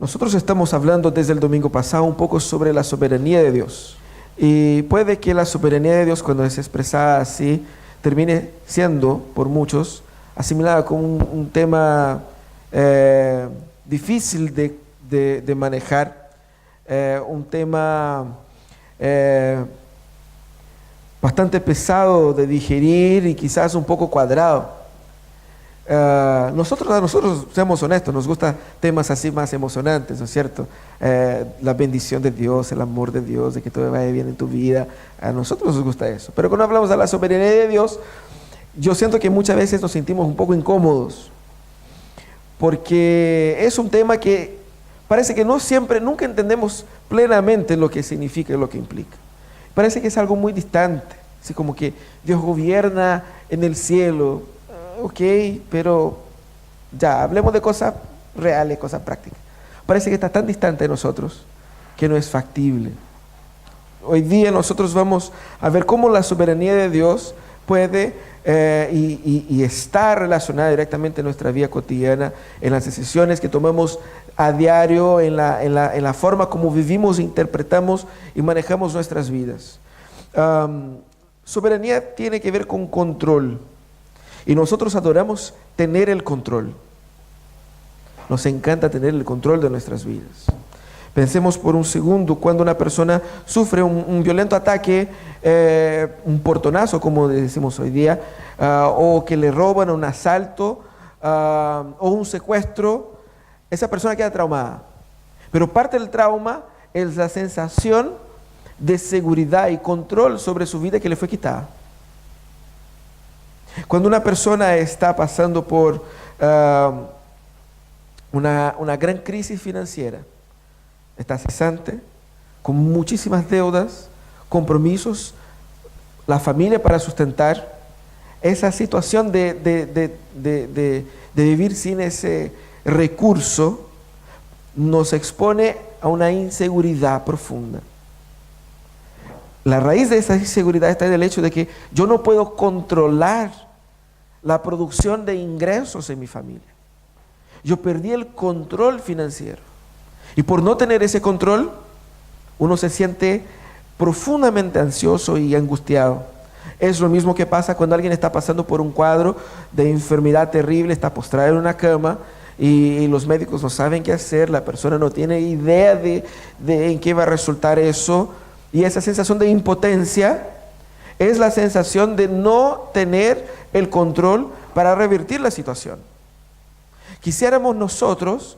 Nosotros estamos hablando desde el domingo pasado un poco sobre la soberanía de Dios. Y puede que la soberanía de Dios, cuando es expresada así, termine siendo, por muchos, asimilada como un tema difícil de manejar, un tema bastante pesado de digerir y quizás un poco cuadrado. Nosotros, seamos honestos, nos gustan temas así más emocionantes, ¿no es cierto? La bendición de Dios, el amor de Dios, de que todo vaya bien en tu vida. A nosotros nos gusta eso. Pero cuando hablamos de la soberanía de Dios, yo siento que muchas veces nos sentimos un poco incómodos, porque es un tema que parece que nunca entendemos plenamente lo que significa y lo que implica. Parece que es algo muy distante, así como que Dios gobierna en el cielo. Ok, pero ya, hablemos de cosas reales, cosas prácticas. Parece que está tan distante de nosotros que no es factible. Hoy día nosotros vamos a ver cómo la soberanía de Dios puede y está relacionada directamente en nuestra vida cotidiana, en las decisiones que tomamos a diario, en la forma como vivimos, interpretamos y manejamos nuestras vidas. Soberanía tiene que ver con control. Y nosotros adoramos tener el control. Nos encanta tener el control de nuestras vidas. Pensemos por un segundo cuando una persona sufre un violento ataque, un portonazo, como decimos hoy día, o que le roban un asalto, o un secuestro. Esa persona queda traumada. Pero parte del trauma es la sensación de seguridad y control sobre su vida que le fue quitada. Cuando una persona está pasando por una gran crisis financiera, está cesante, con muchísimas deudas, compromisos, la familia para sustentar, esa situación de vivir sin ese recurso nos expone a una inseguridad profunda. La raíz de esa inseguridad está en el hecho de que yo no puedo controlar la producción de ingresos en mi familia. Yo perdí el control financiero. Y por no tener ese control, uno se siente profundamente ansioso y angustiado. Es lo mismo que pasa cuando alguien está pasando por un cuadro de enfermedad terrible, está postrado en una cama y los médicos no saben qué hacer, la persona no tiene idea de en qué va a resultar eso. Y esa sensación de impotencia es la sensación de no tener el control para revertir la situación. Quisiéramos nosotros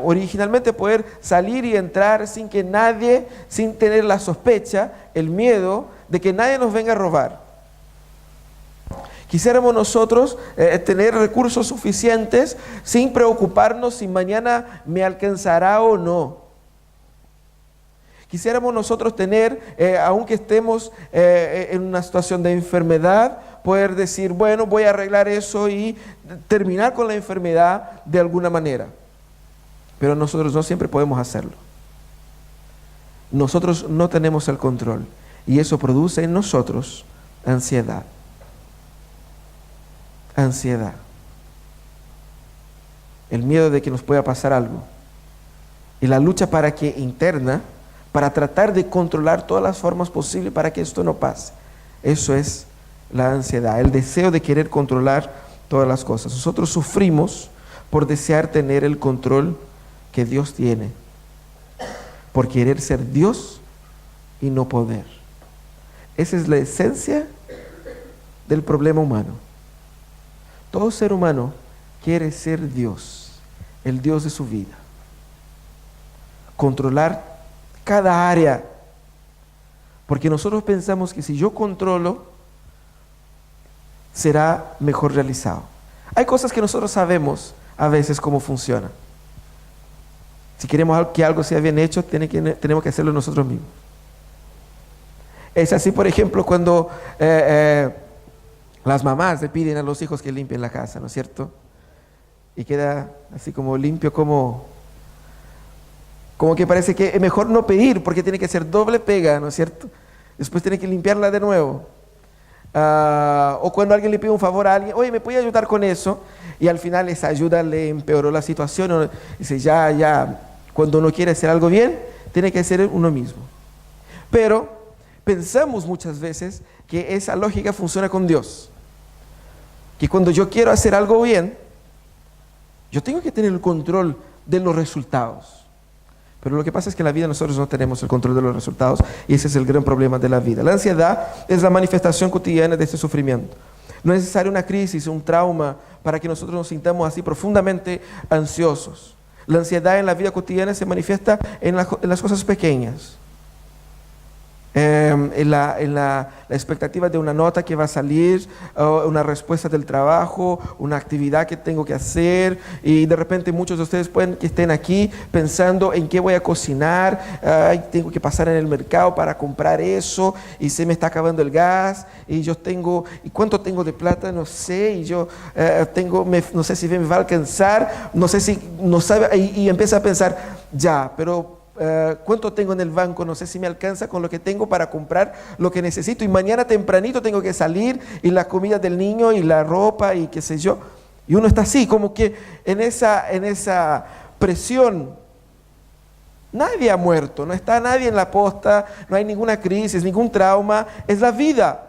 originalmente poder salir y entrar sin que nadie, sin tener la sospecha, el miedo de que nadie nos venga a robar. Quisiéramos nosotros tener recursos suficientes sin preocuparnos si mañana me alcanzará o no. Quisiéramos nosotros tener, aunque estemos en una situación de enfermedad, poder decir, bueno, voy a arreglar eso y terminar con la enfermedad de alguna manera. Pero nosotros no siempre podemos hacerlo. Nosotros no tenemos el control y eso produce en nosotros ansiedad. Ansiedad. El miedo de que nos pueda pasar algo. Y la lucha interna, para tratar de controlar todas las formas posibles para que esto no pase. Eso es la ansiedad, el deseo de querer controlar todas las cosas. Nosotros sufrimos por desear tener el control que Dios tiene, por querer ser Dios y no poder. Esa es la esencia del problema humano. Todo ser humano quiere ser Dios, el Dios de su vida. Controlar cada área, porque nosotros pensamos que si yo controlo, será mejor realizado. Hay cosas que nosotros sabemos a veces cómo funciona. Si queremos que algo sea bien hecho, tenemos que hacerlo nosotros mismos. Es así, por ejemplo, cuando las mamás le piden a los hijos que limpien la casa, ¿no es cierto? Y queda así como limpio, como que parece que es mejor no pedir porque tiene que hacer doble pega, ¿no es cierto? Después tiene que limpiarla de nuevo. O cuando alguien le pide un favor a alguien, oye, ¿me puede ayudar con eso? Y al final esa ayuda le empeoró la situación. O dice, ya, cuando uno quiere hacer algo bien, tiene que ser uno mismo. Pero pensamos muchas veces que esa lógica funciona con Dios. Que cuando yo quiero hacer algo bien, yo tengo que tener el control de los resultados. Pero lo que pasa es que en la vida nosotros no tenemos el control de los resultados, y ese es el gran problema de la vida. La ansiedad es la manifestación cotidiana de este sufrimiento. No es necesaria una crisis, un trauma, para que nosotros nos sintamos así profundamente ansiosos. La ansiedad en la vida cotidiana se manifiesta en las cosas pequeñas. En la expectativa de una nota que va a salir, una respuesta del trabajo, una actividad que tengo que hacer, y de repente muchos de ustedes pueden que estén aquí pensando en qué voy a cocinar, tengo que pasar en el mercado para comprar eso, y se me está acabando el gas, y ¿cuánto tengo de plata? No sé, y yo no sé si me va a alcanzar, no sabe, y empieza a pensar, pero ¿cuánto tengo en el banco? No sé si me alcanza con lo que tengo para comprar lo que necesito, y mañana tempranito tengo que salir, y la comida del niño y la ropa y qué sé yo, y uno está así como que en esa presión. Nadie ha muerto, no está nadie en la posta, no hay ninguna crisis, ningún trauma, es la vida.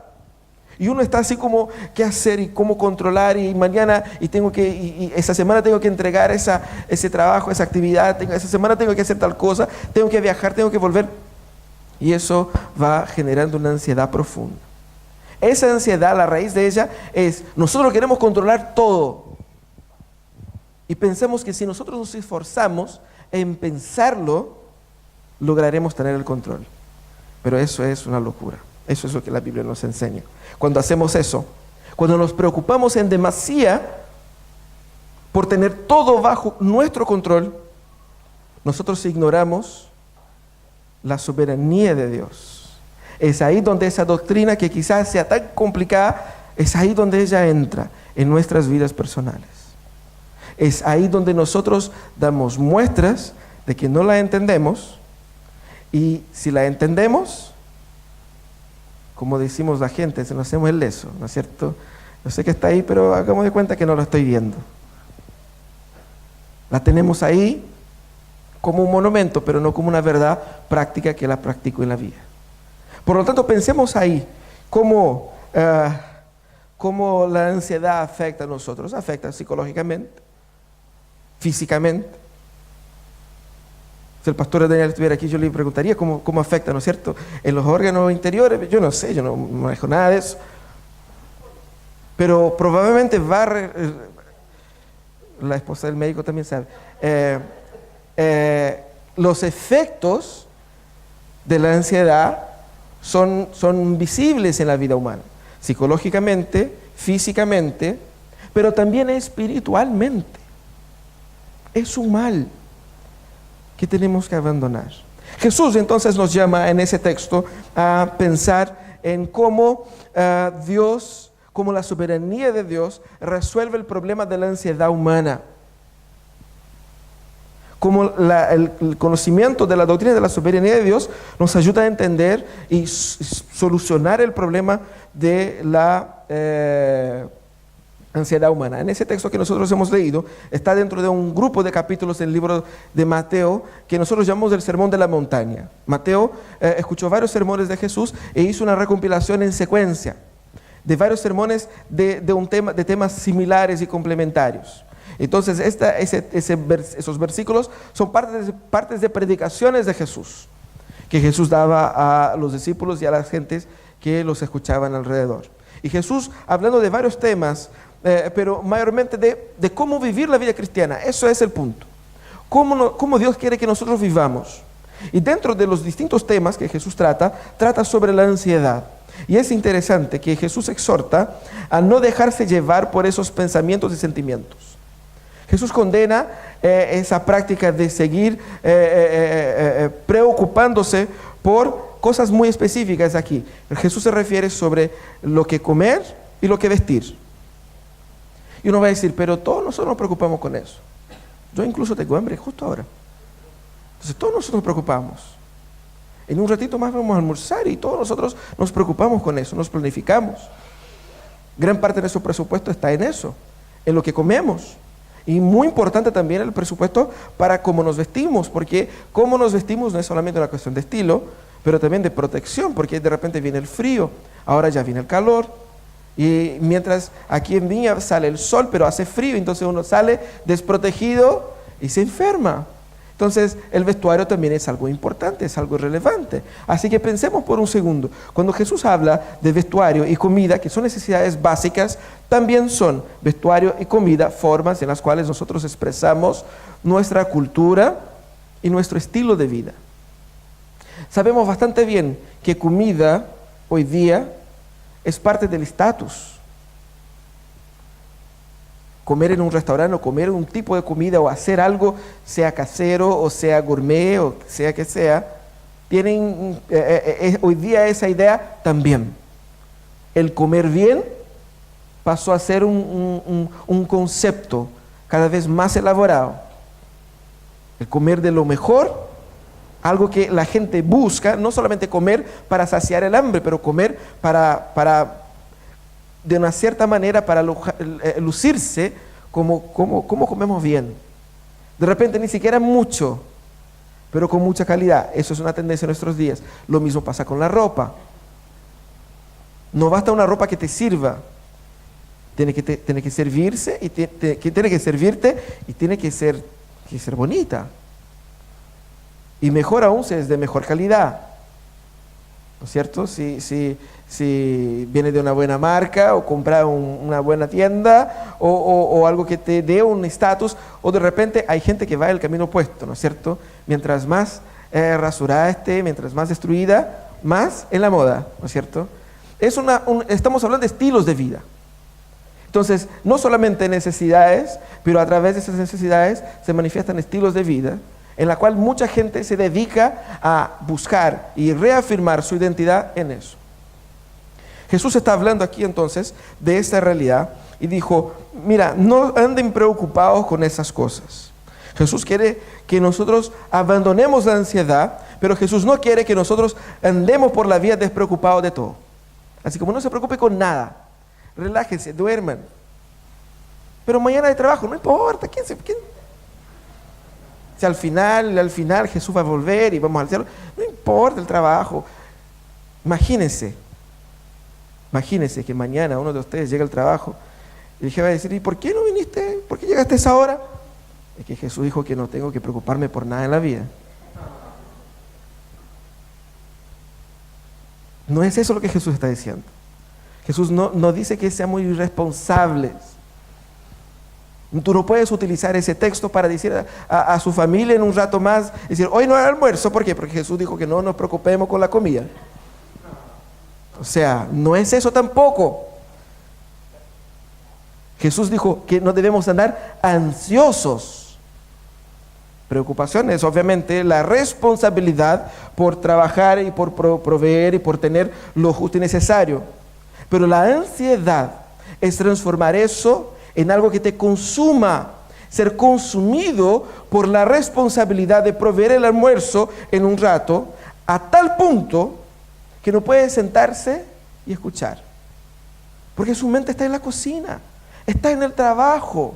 Y uno está así como, ¿qué hacer y cómo controlar? Y mañana, y esa semana tengo que entregar ese trabajo, esa actividad, esa semana tengo que hacer tal cosa, tengo que viajar, tengo que volver. Y eso va generando una ansiedad profunda. Esa ansiedad, la raíz de ella es, nosotros queremos controlar todo. Y pensamos que si nosotros nos esforzamos en pensarlo, lograremos tener el control. Pero eso es una locura. Eso es lo que la Biblia nos enseña. Cuando hacemos eso, cuando nos preocupamos en demasía por tener todo bajo nuestro control, nosotros ignoramos la soberanía de Dios. Es ahí donde esa doctrina, que quizás sea tan complicada, es ahí donde ella entra en nuestras vidas personales. Es ahí donde nosotros damos muestras de que no la entendemos, y si la entendemos, como decimos la gente, se nos hacemos el leso, ¿no es cierto? Yo sé que está ahí, pero hagamos de cuenta que no lo estoy viendo. La tenemos ahí como un monumento, pero no como una verdad práctica que la practico en la vida. Por lo tanto, pensemos ahí cómo la ansiedad afecta a nosotros. Afecta psicológicamente, físicamente. Si el pastor Daniel estuviera aquí, yo le preguntaría cómo afecta, ¿no es cierto?, en los órganos interiores. Yo no sé, yo no manejo nada de eso. Pero probablemente la esposa del médico también sabe, los efectos de la ansiedad son visibles en la vida humana, psicológicamente, físicamente, pero también espiritualmente. Es un mal que tenemos que abandonar. Jesús entonces nos llama en ese texto a pensar en cómo Dios, cómo la soberanía de Dios resuelve el problema de la ansiedad humana. Como el conocimiento de la doctrina de la soberanía de Dios nos ayuda a entender y solucionar el problema de la ansiedad humana. En ese texto que nosotros hemos leído, está dentro de un grupo de capítulos del libro de Mateo, que nosotros llamamos el Sermón de la Montaña. Mateo escuchó varios sermones de Jesús e hizo una recompilación en secuencia de varios sermones de temas similares y complementarios. Entonces esos versículos son partes de predicaciones de Jesús, que Jesús daba a los discípulos y a las gentes que los escuchaban alrededor. Y Jesús, hablando de varios temas, pero mayormente de cómo vivir la vida cristiana. Eso es el punto. Cómo Dios quiere que nosotros vivamos. Y dentro de los distintos temas que Jesús trata sobre la ansiedad. Y es interesante que Jesús exhorta a no dejarse llevar por esos pensamientos y sentimientos. Jesús condena esa práctica de seguir preocupándose por cosas muy específicas aquí. Jesús se refiere sobre lo que comer y lo que vestir. Y uno va a decir, pero todos nosotros nos preocupamos con eso. Yo incluso tengo hambre justo ahora. Entonces todos nosotros nos preocupamos. En un ratito más vamos a almorzar y todos nosotros nos preocupamos con eso, nos planificamos. Gran parte de nuestro presupuesto está en eso, en lo que comemos. Y muy importante también el presupuesto para cómo nos vestimos, porque cómo nos vestimos no es solamente una cuestión de estilo, pero también de protección, porque de repente viene el frío, ahora ya viene el calor, y mientras aquí en Viña sale el sol, pero hace frío, entonces uno sale desprotegido y se enferma. Entonces el vestuario también es algo importante, es algo relevante. Así que pensemos por un segundo, cuando Jesús habla de vestuario y comida, que son necesidades básicas, también son vestuario y comida formas en las cuales nosotros expresamos nuestra cultura y nuestro estilo de vida. Sabemos bastante bien que comida hoy día es parte del estatus. Comer en un restaurante o comer un tipo de comida o hacer algo, sea casero o sea gourmet o sea que sea, tienen hoy día esa idea también. El comer bien pasó a ser un concepto cada vez más elaborado. El comer de lo mejor, algo que la gente busca, no solamente comer para saciar el hambre, pero comer para de una cierta manera, para lucirse como comemos bien. De repente ni siquiera mucho, pero con mucha calidad. Eso es una tendencia en nuestros días. Lo mismo pasa con la ropa. No basta una ropa que te sirva. Tiene que servirse y tiene que servirte y tiene que ser bonita. Y mejor aún si es de mejor calidad. ¿No es cierto? Si viene de una buena marca o comprar una buena tienda o algo que te dé un estatus, o de repente hay gente que va el camino opuesto, ¿no es cierto? Mientras más rasurada esté, mientras más destruida, más en la moda, ¿no es cierto? Estamos hablando de estilos de vida. Entonces, no solamente necesidades, pero a través de esas necesidades se manifiestan estilos de vida, en la cual mucha gente se dedica a buscar y reafirmar su identidad en eso. Jesús está hablando aquí entonces de esta realidad y dijo, mira, no anden preocupados con esas cosas. Jesús quiere que nosotros abandonemos la ansiedad, pero Jesús no quiere que nosotros andemos por la vida despreocupados de todo. Así como no se preocupe con nada, relájense, duerman. Pero mañana hay trabajo, no importa, ¿quién? Si al final Jesús va a volver y vamos al cielo, no importa el trabajo. Imagínense que mañana uno de ustedes llega al trabajo y le va a decir, ¿y por qué no viniste? ¿Por qué llegaste a esa hora? Es que Jesús dijo que no tengo que preocuparme por nada en la vida. No es eso lo que Jesús está diciendo. Jesús no dice que seamos irresponsables. Tú no puedes utilizar ese texto para decir a su familia en un rato más, decir, hoy no hay almuerzo. ¿Por qué? Porque Jesús dijo que no nos preocupemos con la comida. O sea, no es eso tampoco. Jesús dijo que no debemos andar ansiosos. Preocupación es obviamente la responsabilidad por trabajar y por proveer y por tener lo justo y necesario. Pero la ansiedad es transformar eso en algo que te consuma, ser consumido por la responsabilidad de proveer el almuerzo en un rato, a tal punto que no puede sentarse y escuchar. Porque su mente está en la cocina, está en el trabajo,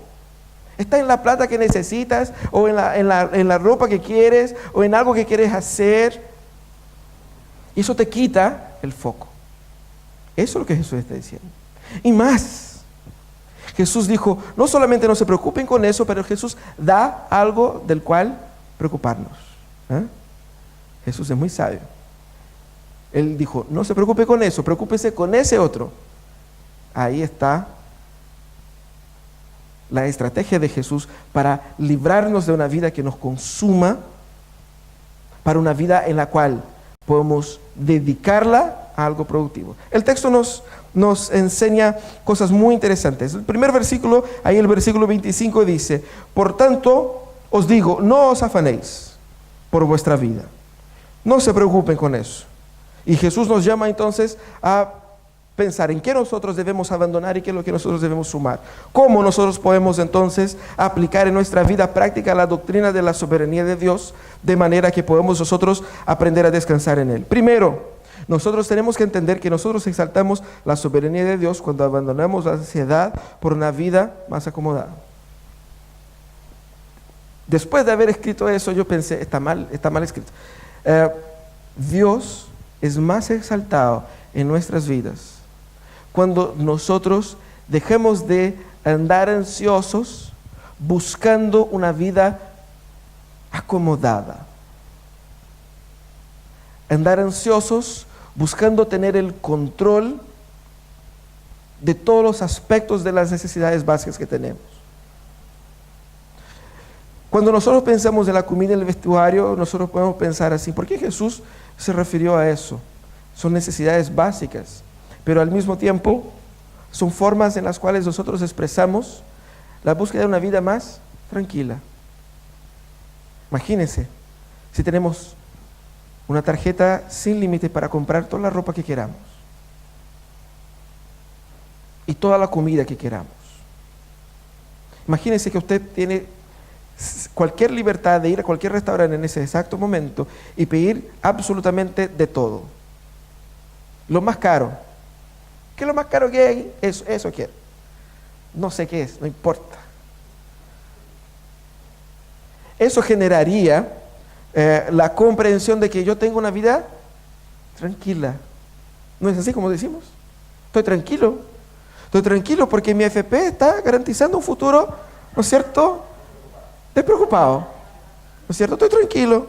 está en la plata que necesitas, o en la ropa que quieres, o en algo que quieres hacer. Y eso te quita el foco. Eso es lo que Jesús está diciendo. Y más. Jesús dijo, no solamente no se preocupen con eso, pero Jesús da algo del cual preocuparnos. Jesús es muy sabio. Él dijo, no se preocupe con eso, preocúpese con ese otro. Ahí está la estrategia de Jesús para librarnos de una vida que nos consuma, para una vida en la cual podemos dedicarla a algo productivo. El texto nos enseña cosas muy interesantes. El primer versículo, ahí el versículo 25 dice, por tanto os digo, no os afanéis por vuestra vida. No se preocupen con eso. Y Jesús nos llama entonces a pensar en qué nosotros debemos abandonar y qué es lo que nosotros debemos sumar. ¿Cómo nosotros podemos entonces aplicar en nuestra vida práctica la doctrina de la soberanía de Dios de manera que podamos nosotros aprender a descansar en Él? Primero, Nosotros tenemos que entender que nosotros exaltamos la soberanía de Dios cuando abandonamos la ansiedad por una vida más acomodada. Después de haber escrito eso, yo pensé, está mal escrito. Dios es más exaltado en nuestras vidas cuando nosotros dejemos de andar ansiosos buscando una vida acomodada. Andar ansiosos buscando tener el control de todos los aspectos de las necesidades básicas que tenemos. Cuando nosotros pensamos en la comida y el vestuario, nosotros podemos pensar así, ¿por qué Jesús se refirió a eso? Son necesidades básicas, pero al mismo tiempo son formas en las cuales nosotros expresamos la búsqueda de una vida más tranquila. Imagínense, si tenemos una tarjeta sin límite para comprar toda la ropa que queramos y toda la comida que queramos. Imagínense que usted tiene cualquier libertad de ir a cualquier restaurante en ese exacto momento y pedir absolutamente de todo. Lo más caro. ¿Qué es lo más caro que hay? Eso quiero. No sé qué es, no importa. Eso generaría la comprensión de que yo tengo una vida tranquila. ¿No es así como decimos? Estoy tranquilo porque mi AFP está garantizando un futuro, ¿no es cierto?, despreocupado, ¿no es cierto? Estoy tranquilo.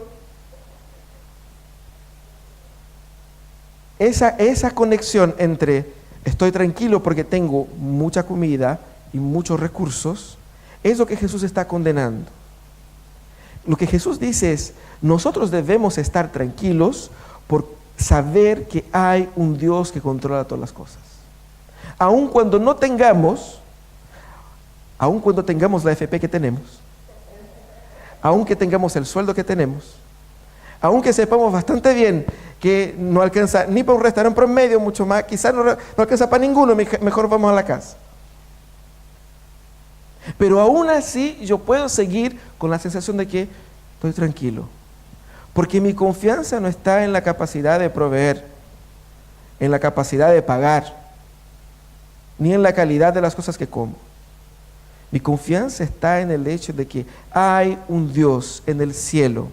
Esa conexión entre estoy tranquilo porque tengo mucha comida y muchos recursos, es lo que Jesús está condenando. Lo que Jesús dice es, nosotros debemos estar tranquilos por saber que hay un Dios que controla todas las cosas. Aun cuando tengamos la FP que tenemos, aunque tengamos el sueldo que tenemos, aunque sepamos bastante bien que no alcanza ni para un restaurante promedio, mucho más, quizás no alcanza para ninguno, mejor vamos a la casa. Pero aún así yo puedo seguir con la sensación de que estoy tranquilo, porque mi confianza no está en la capacidad de proveer, en la capacidad de pagar, ni en la calidad de las cosas que como. Mi confianza está en el hecho de que hay un Dios en el cielo,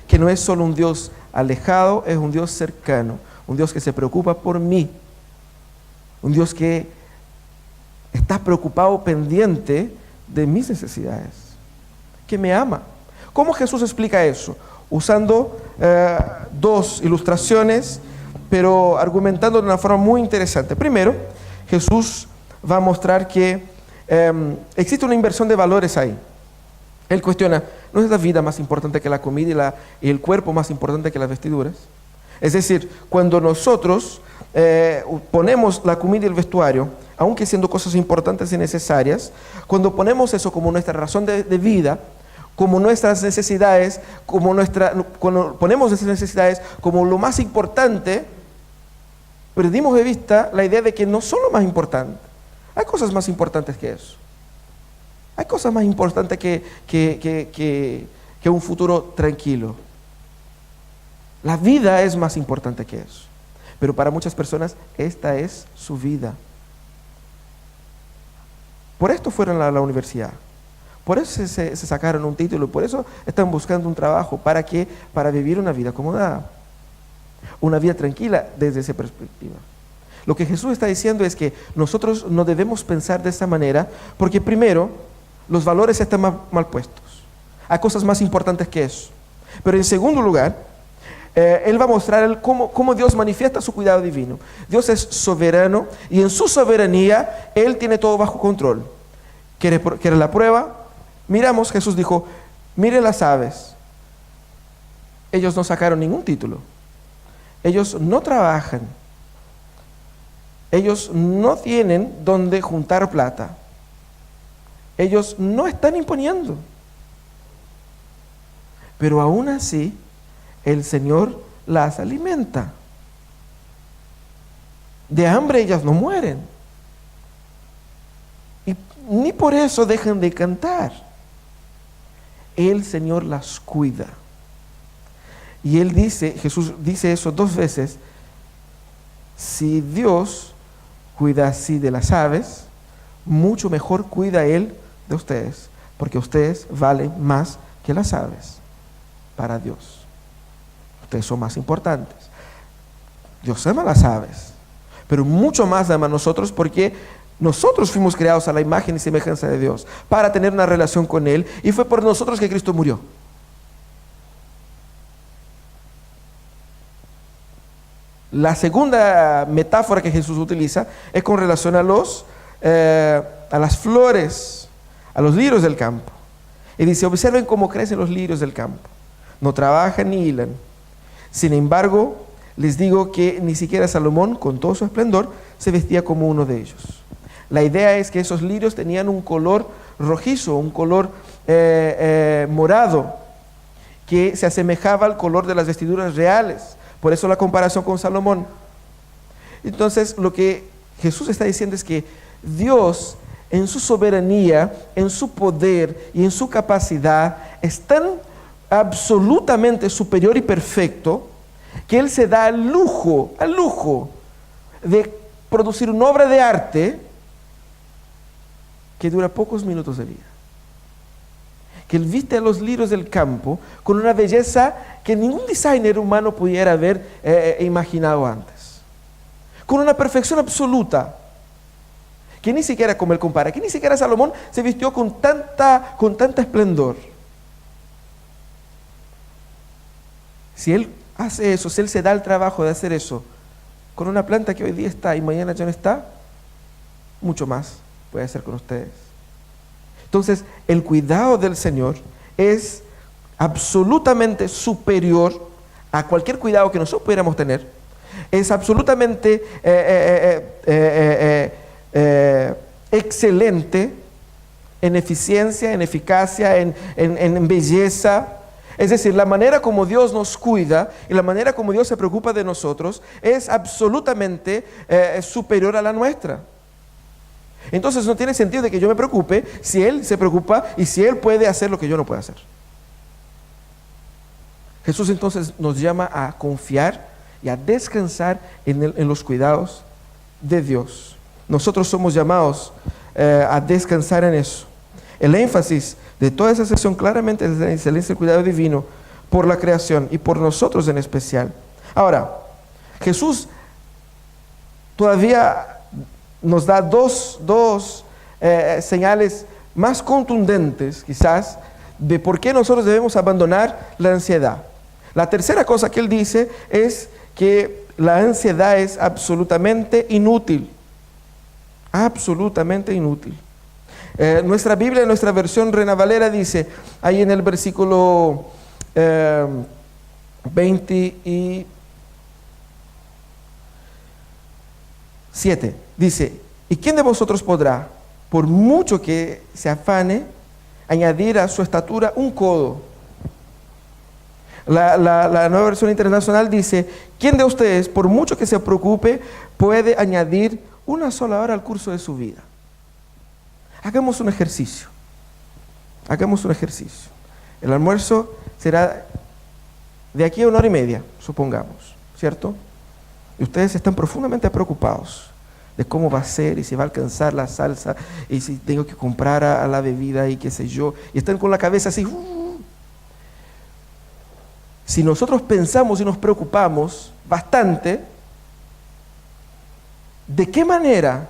que no es solo un Dios alejado, es un Dios cercano, un Dios que se preocupa por mí, un Dios que está preocupado, pendiente de mis necesidades, que me ama. ¿Cómo Jesús explica eso? Usando dos ilustraciones, pero argumentando de una forma muy interesante. Primero, Jesús va a mostrar que existe una inversión de valores ahí. Él cuestiona, ¿no es la vida más importante que la comida y el cuerpo más importante que las vestiduras? Es decir, cuando nosotros ponemos la comida y el vestuario, aunque siendo cosas importantes y necesarias, cuando ponemos eso como nuestra razón de vida, como nuestras necesidades, cuando ponemos esas necesidades como lo más importante, perdimos de vista la idea de que no son lo más importante. Hay cosas más importantes que eso. Hay cosas más importantes que un futuro tranquilo. La vida es más importante que eso. Pero para muchas personas esta es su vida. Por esto fueron a la universidad. Por eso se sacaron un título. Por eso están buscando un trabajo. ¿Para qué? Para vivir una vida acomodada. Una vida tranquila desde esa perspectiva. Lo que Jesús está diciendo es que nosotros no debemos pensar de esa manera porque primero, los valores están mal puestos. Hay cosas más importantes que eso. Pero en segundo lugar, Él va a mostrar cómo Dios manifiesta su cuidado divino. Dios es soberano y en su soberanía Él tiene todo bajo control. ¿Quiere la prueba? Miramos, Jesús dijo, mire las aves. Ellos no sacaron ningún título. Ellos no trabajan. Ellos no tienen donde juntar plata. Ellos no están imponiendo. Pero aún así, el Señor las alimenta. De hambre ellas no mueren. Y ni por eso dejan de cantar. El Señor las cuida. Y Jesús dice eso 2 veces Si Dios cuida así de las aves, mucho mejor cuida Él de ustedes, porque ustedes valen más que las aves para Dios. Ustedes son más importantes. Dios ama a las aves, pero mucho más ama a nosotros, porque nosotros fuimos creados a la imagen y semejanza de Dios para tener una relación con Él, y fue por nosotros que Cristo murió. La segunda metáfora que Jesús utiliza es con relación a las flores, a los lirios del campo. Y dice: observen cómo crecen los lirios del campo. No trabajan ni hilan. Sin embargo, les digo que ni siquiera Salomón, con todo su esplendor, se vestía como uno de ellos. La idea es que esos lirios tenían un color rojizo, un color morado, que se asemejaba al color de las vestiduras reales. Por eso la comparación con Salomón. Entonces, lo que Jesús está diciendo es que Dios, en su soberanía, en su poder y en su capacidad, es tan absolutamente superior y perfecto, que Él se da al lujo de producir una obra de arte que dura pocos minutos de vida. Que Él viste a los lirios del campo con una belleza que ningún designer humano pudiera haber imaginado antes. Con una perfección absoluta, que ni siquiera, como Él compara, que ni siquiera Salomón se vistió con tanta esplendor. Si Él hace eso, si Él se da el trabajo de hacer eso con una planta que hoy día está y mañana ya no está, mucho más puede hacer con ustedes. Entonces, el cuidado del Señor es absolutamente superior a cualquier cuidado que nosotros pudiéramos tener. Es absolutamente excelente en eficiencia, en eficacia, en belleza. Es decir, la manera como Dios nos cuida y la manera como Dios se preocupa de nosotros es absolutamente superior a la nuestra. Entonces no tiene sentido de que yo me preocupe si Él se preocupa y si Él puede hacer lo que yo no puedo hacer. Jesús entonces nos llama a confiar y a descansar en los cuidados de Dios. Nosotros somos llamados a descansar en eso. El énfasis de toda esa sección claramente es la excelencia del cuidado divino por la creación y por nosotros en especial. Ahora, Jesús todavía nos da dos señales más contundentes, quizás, de por qué nosotros debemos abandonar la ansiedad. La tercera cosa que Él dice es que la ansiedad es absolutamente inútil. Absolutamente inútil. Nuestra Biblia, nuestra versión Reina Valera dice, ahí en el versículo 27, dice: ¿y quién de vosotros podrá, por mucho que se afane, añadir a su estatura un codo? La nueva versión internacional dice: ¿quién de ustedes, por mucho que se preocupe, puede añadir una sola hora al curso de su vida? Hagamos un ejercicio. Hagamos un ejercicio. El almuerzo será de aquí a 1 hora y media, supongamos, ¿cierto? Y ustedes están profundamente preocupados de cómo va a ser y si va a alcanzar la salsa y si tengo que comprar a la bebida y qué sé yo. Y están con la cabeza así. Si nosotros pensamos y nos preocupamos bastante, ¿de qué manera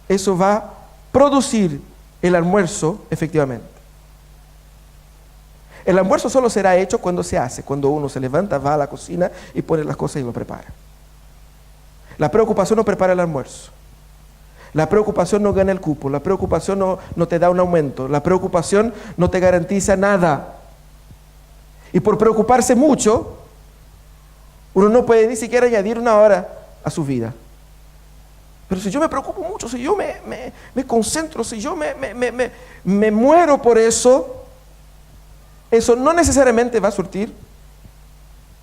eso va a producir el almuerzo efectivamente? El almuerzo solo será hecho cuando se hace, cuando uno se levanta, va a la cocina y pone las cosas y lo prepara. La preocupación no prepara el almuerzo. La preocupación no gana el cupo. La preocupación no te da un aumento. La preocupación no te garantiza nada. Y por preocuparse mucho, uno no puede ni siquiera añadir 1 hora a su vida. Pero si yo me preocupo mucho, si yo me concentro, si yo me muero por eso, eso no necesariamente va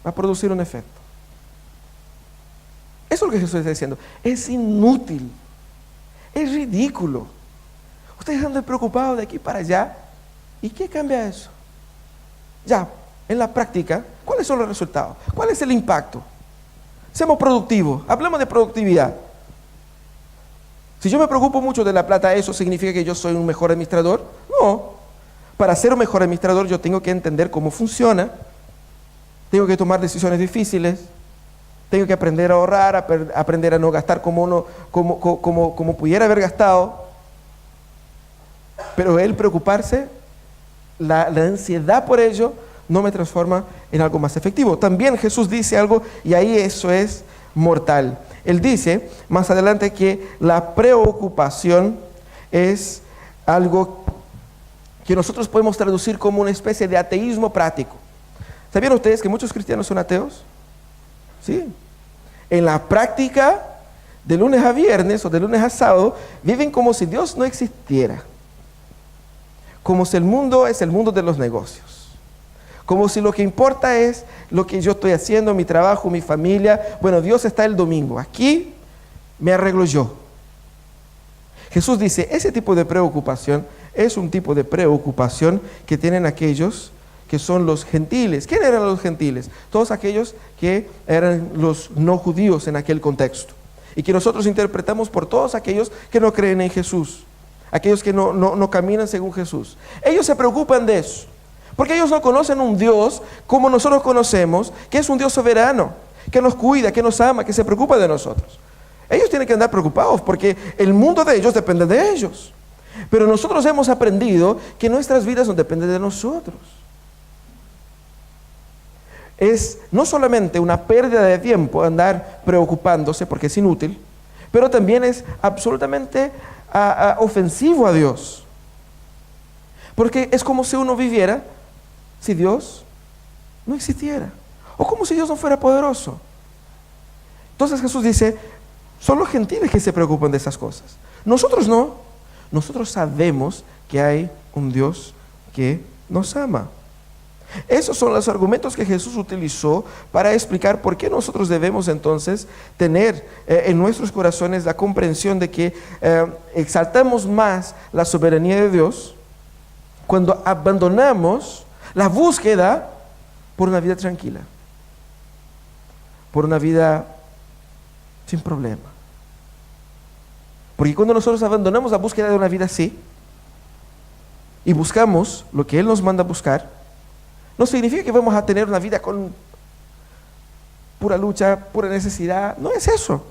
a producir un efecto. Eso es lo que Jesús está diciendo. Es inútil, es ridículo. Ustedes andan preocupados de aquí para allá. ¿Y qué cambia eso? Ya, en la práctica, ¿cuáles son los resultados? ¿Cuál es el impacto? Seamos productivos. Hablemos de productividad. Si yo me preocupo mucho de la plata, ¿eso significa que yo soy un mejor administrador? No. Para ser un mejor administrador yo tengo que entender cómo funciona. Tengo que tomar decisiones difíciles. Tengo que aprender a ahorrar, aprender a no gastar como pudiera haber gastado. Pero el preocuparse, la ansiedad por ello, no me transforma en algo más efectivo. También Jesús dice algo, y ahí eso es mortal. Él dice más adelante que la preocupación es algo que nosotros podemos traducir como una especie de ateísmo práctico. ¿Sabían ustedes que muchos cristianos son ateos? Sí. En la práctica, de lunes a viernes o de lunes a sábado, viven como si Dios no existiera. Como si el mundo es el mundo de los negocios. Como si lo que importa es lo que yo estoy haciendo, mi trabajo, mi familia. Bueno, Dios está el domingo. Aquí me arreglo yo. Jesús dice, ese tipo de preocupación es un tipo de preocupación que tienen aquellos que son los gentiles. ¿Quién eran los gentiles? Todos aquellos que eran los no judíos en aquel contexto. Y que nosotros interpretamos por todos aquellos que no creen en Jesús. Aquellos que no caminan según Jesús. Ellos se preocupan de eso. Porque ellos no conocen un Dios como nosotros conocemos, que es un Dios soberano, que nos cuida, que nos ama, que se preocupa de nosotros. Ellos tienen que andar preocupados porque el mundo de ellos depende de ellos. Pero nosotros hemos aprendido que nuestras vidas no dependen de nosotros. Es no solamente una pérdida de tiempo andar preocupándose porque es inútil, pero también es absolutamente ofensivo a Dios. Porque es como si uno viviera si Dios no existiera, o como si Dios no fuera poderoso. Entonces Jesús dice, son los gentiles que se preocupan de esas cosas. Nosotros no. Nosotros sabemos que hay un Dios que nos ama. Esos son los argumentos que Jesús utilizó para explicar por qué nosotros debemos entonces tener en nuestros corazones la comprensión de que exaltamos más la soberanía de Dios cuando abandonamos la búsqueda por una vida tranquila, por una vida sin problema. Porque cuando nosotros abandonamos la búsqueda de una vida así y buscamos lo que Él nos manda a buscar, no significa que vamos a tener una vida con pura lucha, pura necesidad. No es eso.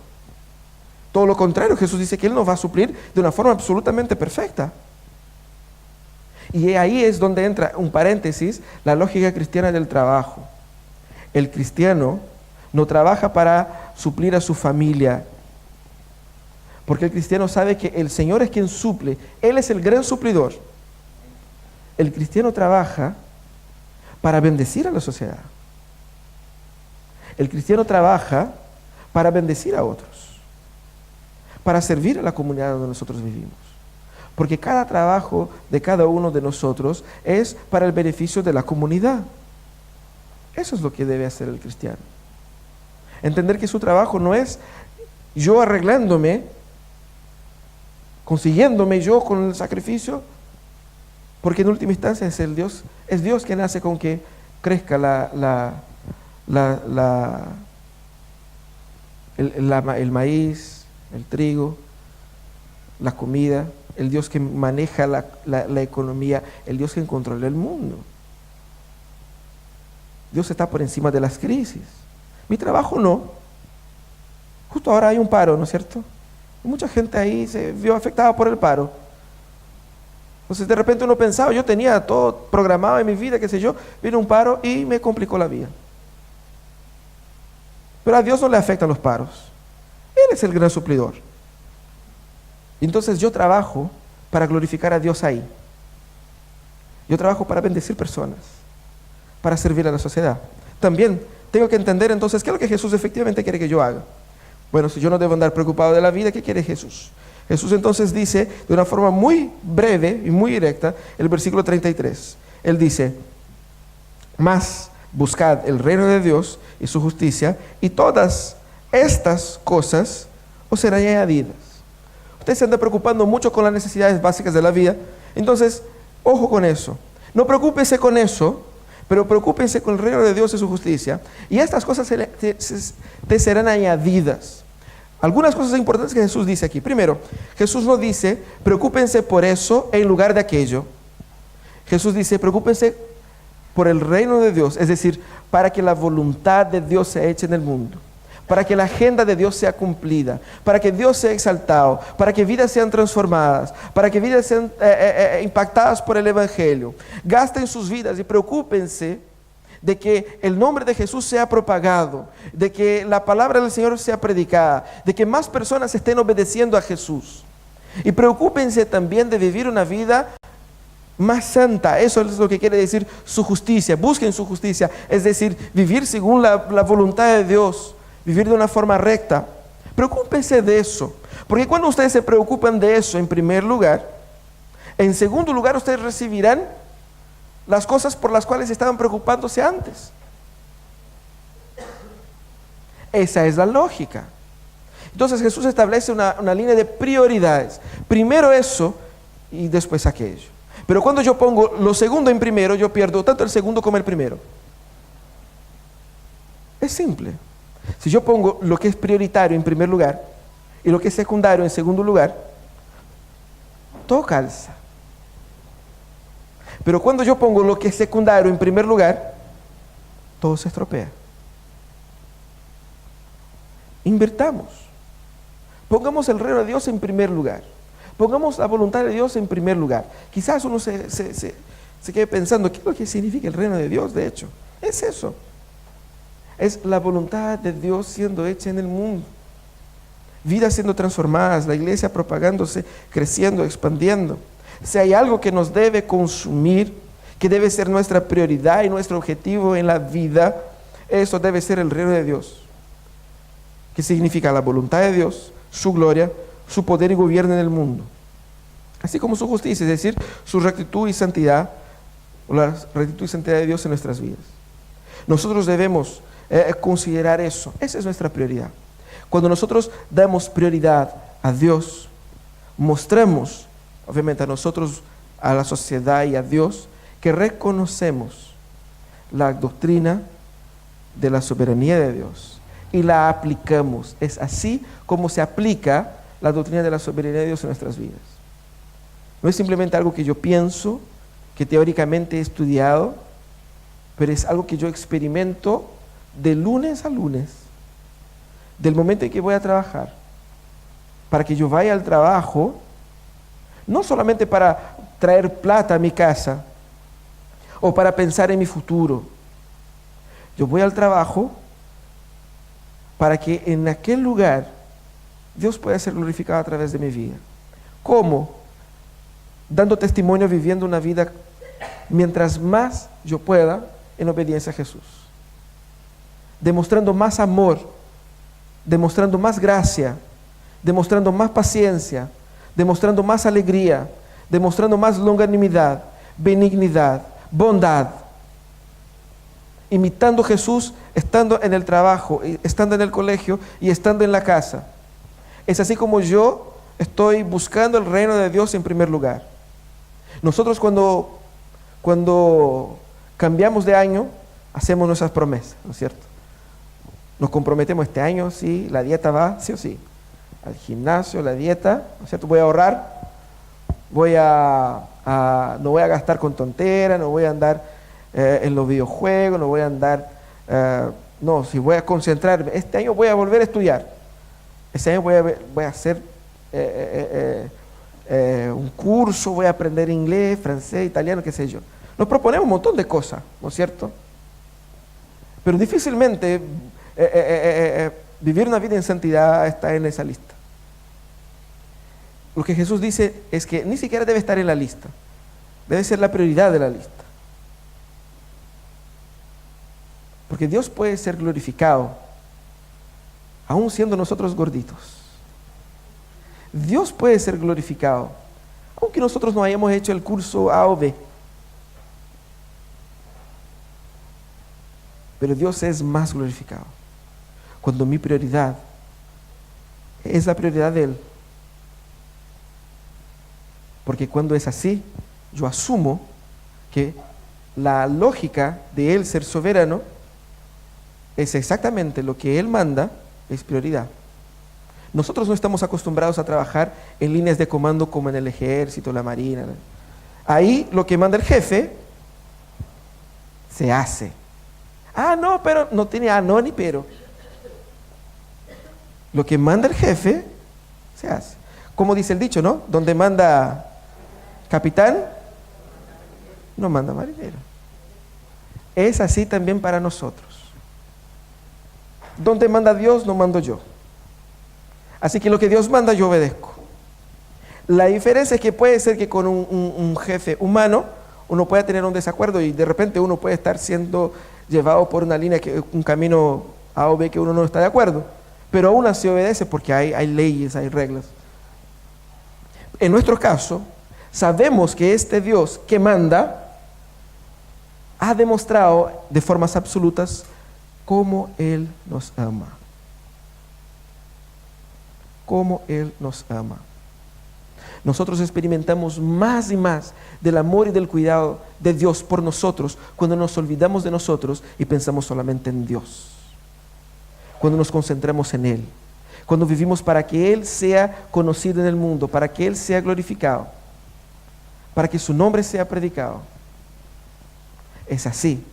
Todo lo contrario, Jesús dice que Él nos va a suplir de una forma absolutamente perfecta. Y ahí es donde entra, un paréntesis, la lógica cristiana del trabajo. El cristiano no trabaja para suplir a su familia, porque el cristiano sabe que el Señor es quien suple. Él es el gran suplidor. El cristiano trabaja para bendecir a la sociedad. El cristiano trabaja para bendecir a otros, para servir a la comunidad donde nosotros vivimos. Porque cada trabajo de cada uno de nosotros es para el beneficio de la comunidad. Eso es lo que debe hacer el cristiano. Entender que su trabajo no es yo arreglándome, consiguiéndome yo con el sacrificio, porque en última instancia es Dios quien hace con que crezca el maíz, el trigo, la comida, el Dios que maneja la economía, el Dios que controla el mundo. Dios está por encima de las crisis. Mi trabajo no. Justo ahora hay un paro, ¿no es cierto? Y mucha gente ahí se vio afectada por el paro. Entonces de repente uno pensaba, yo tenía todo programado en mi vida, qué sé yo, vino un paro y me complicó la vida. Pero a Dios no le afectan los paros. Él es el gran suplidor. Entonces yo trabajo para glorificar a Dios ahí. Yo trabajo para bendecir personas, para servir a la sociedad. También tengo que entender entonces qué es lo que Jesús efectivamente quiere que yo haga. Bueno, si yo no debo andar preocupado de la vida, ¿qué quiere Jesús? Jesús entonces dice de una forma muy breve y muy directa el versículo 33. Él dice, mas buscad el reino de Dios y su justicia, y todas estas cosas os serán añadidas. Usted se anda preocupando mucho con las necesidades básicas de la vida, entonces, ojo con eso. No preocúpese con eso, Pero preocúpense con el reino de Dios y su justicia, y estas cosas te serán añadidas. Algunas cosas importantes que Jesús dice aquí. Primero, Jesús no dice, preocúpense por eso en lugar de aquello. Jesús dice, preocúpense por el reino de Dios, es decir, para que la voluntad de Dios sea hecha en el mundo, para que la agenda de Dios sea cumplida, para que Dios sea exaltado, para que vidas sean transformadas, para que vidas sean impactadas por el Evangelio. Gasten sus vidas y preocúpense de que el nombre de Jesús sea propagado, de que la palabra del Señor sea predicada, de que más personas estén obedeciendo a Jesús. Y preocúpense también de vivir una vida más santa. Eso es lo que quiere decir su justicia. Busquen su justicia, es decir, vivir según la voluntad de Dios, vivir de una forma recta. Preocúpense de eso, porque cuando ustedes se preocupan de eso en primer lugar, en segundo lugar ustedes recibirán las cosas por las cuales estaban preocupándose antes. Esa es la lógica. Entonces Jesús establece una línea de prioridades. Primero eso y después aquello. Pero cuando yo pongo lo segundo en primero, yo pierdo tanto el segundo como el primero. Es simple. Si yo pongo lo que es prioritario en primer lugar y lo que es secundario en segundo lugar, todo calza. Pero cuando yo pongo lo que es secundario en primer lugar, todo se estropea. Invertamos. Pongamos el reino de Dios en primer lugar. Pongamos la voluntad de Dios en primer lugar. Quizás uno se quede pensando, ¿qué es lo que significa el reino de Dios? De hecho, es eso. Es la voluntad de Dios siendo hecha en el mundo. Vidas siendo transformadas, la iglesia propagándose, creciendo, expandiendo. Si hay algo que nos debe consumir, que debe ser nuestra prioridad y nuestro objetivo en la vida, eso debe ser el reino de Dios. Que significa la voluntad de Dios, su gloria, su poder y gobierno en el mundo. Así como su justicia, es decir, su rectitud y santidad, o la rectitud y santidad de Dios en nuestras vidas. Nosotros debemos considerar eso. Esa es nuestra prioridad. Cuando nosotros damos prioridad a Dios, mostramos, obviamente a nosotros, a la sociedad y a Dios, que reconocemos la doctrina de la soberanía de Dios y la aplicamos. Es así como se aplica la doctrina de la soberanía de Dios en nuestras vidas. No es simplemente algo que yo pienso, que teóricamente he estudiado, pero es algo que yo experimento de lunes a lunes, del momento en que voy a trabajar, para que yo vaya al trabajo, no solamente para traer plata a mi casa o para pensar en mi futuro. Yo voy al trabajo para que en aquel lugar Dios pueda ser glorificado a través de mi vida. ¿Cómo? Dando testimonio, viviendo una vida mientras más yo pueda en obediencia a Jesús. Demostrando más amor, demostrando más gracia, demostrando más paciencia, demostrando más alegría, demostrando más longanimidad, benignidad, bondad, imitando a Jesús, estando en el trabajo, estando en el colegio y estando en la casa. Es así como yo estoy buscando el reino de Dios en primer lugar. Nosotros cuando cambiamos de año, hacemos nuestras promesas, ¿no es cierto? Nos comprometemos este año, sí, la dieta va, sí o sí. Al gimnasio, la dieta, ¿no es cierto? Voy a ahorrar, no voy a gastar con tonteras, no voy a andar en los videojuegos, no voy a andar, si voy a concentrarme. Este año voy a volver a estudiar. Este año voy a hacer un curso, voy a aprender inglés, francés, italiano, qué sé yo. Nos proponemos un montón de cosas, ¿no es cierto? Pero difícilmente vivir una vida en santidad está en esa lista. Lo que Jesús dice es que ni siquiera debe estar en la lista, debe ser la prioridad de la lista. Porque Dios puede ser glorificado aún siendo nosotros gorditos. Dios puede ser glorificado aunque nosotros no hayamos hecho el curso A o B. Pero Dios es más glorificado cuando mi prioridad es la prioridad de Él. Porque cuando es así, yo asumo que la lógica de Él ser soberano es exactamente lo que Él manda, es prioridad. Nosotros no estamos acostumbrados a trabajar en líneas de comando como en el ejército, la marina. Ahí lo que manda el jefe se hace. Ah, no, pero no tiene no ni pero. Lo que manda el jefe se hace. Como dice el dicho, ¿no? Donde manda capitán, no manda marinero. Es así también para nosotros. Donde manda Dios, no mando yo. Así que lo que Dios manda, yo obedezco. La diferencia es que puede ser que con un jefe humano uno pueda tener un desacuerdo y de repente uno puede estar siendo llevado por una línea, un camino A o B que uno no está de acuerdo. Pero aún así obedece porque hay leyes, hay reglas. En nuestro caso, sabemos que este Dios que manda ha demostrado de formas absolutas cómo Él nos ama. Cómo Él nos ama. Nosotros experimentamos más y más del amor y del cuidado de Dios por nosotros cuando nos olvidamos de nosotros y pensamos solamente en Dios. Cuando nos concentramos en Él. Cuando vivimos para que Él sea conocido en el mundo, para que Él sea glorificado, para que su nombre sea predicado. Es así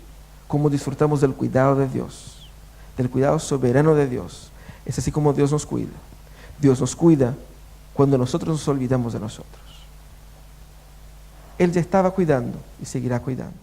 como disfrutamos del cuidado de Dios, del cuidado soberano de Dios. Es así como Dios nos cuida. Dios nos cuida cuando nosotros nos olvidamos de nosotros. Él ya estaba cuidando y seguirá cuidando.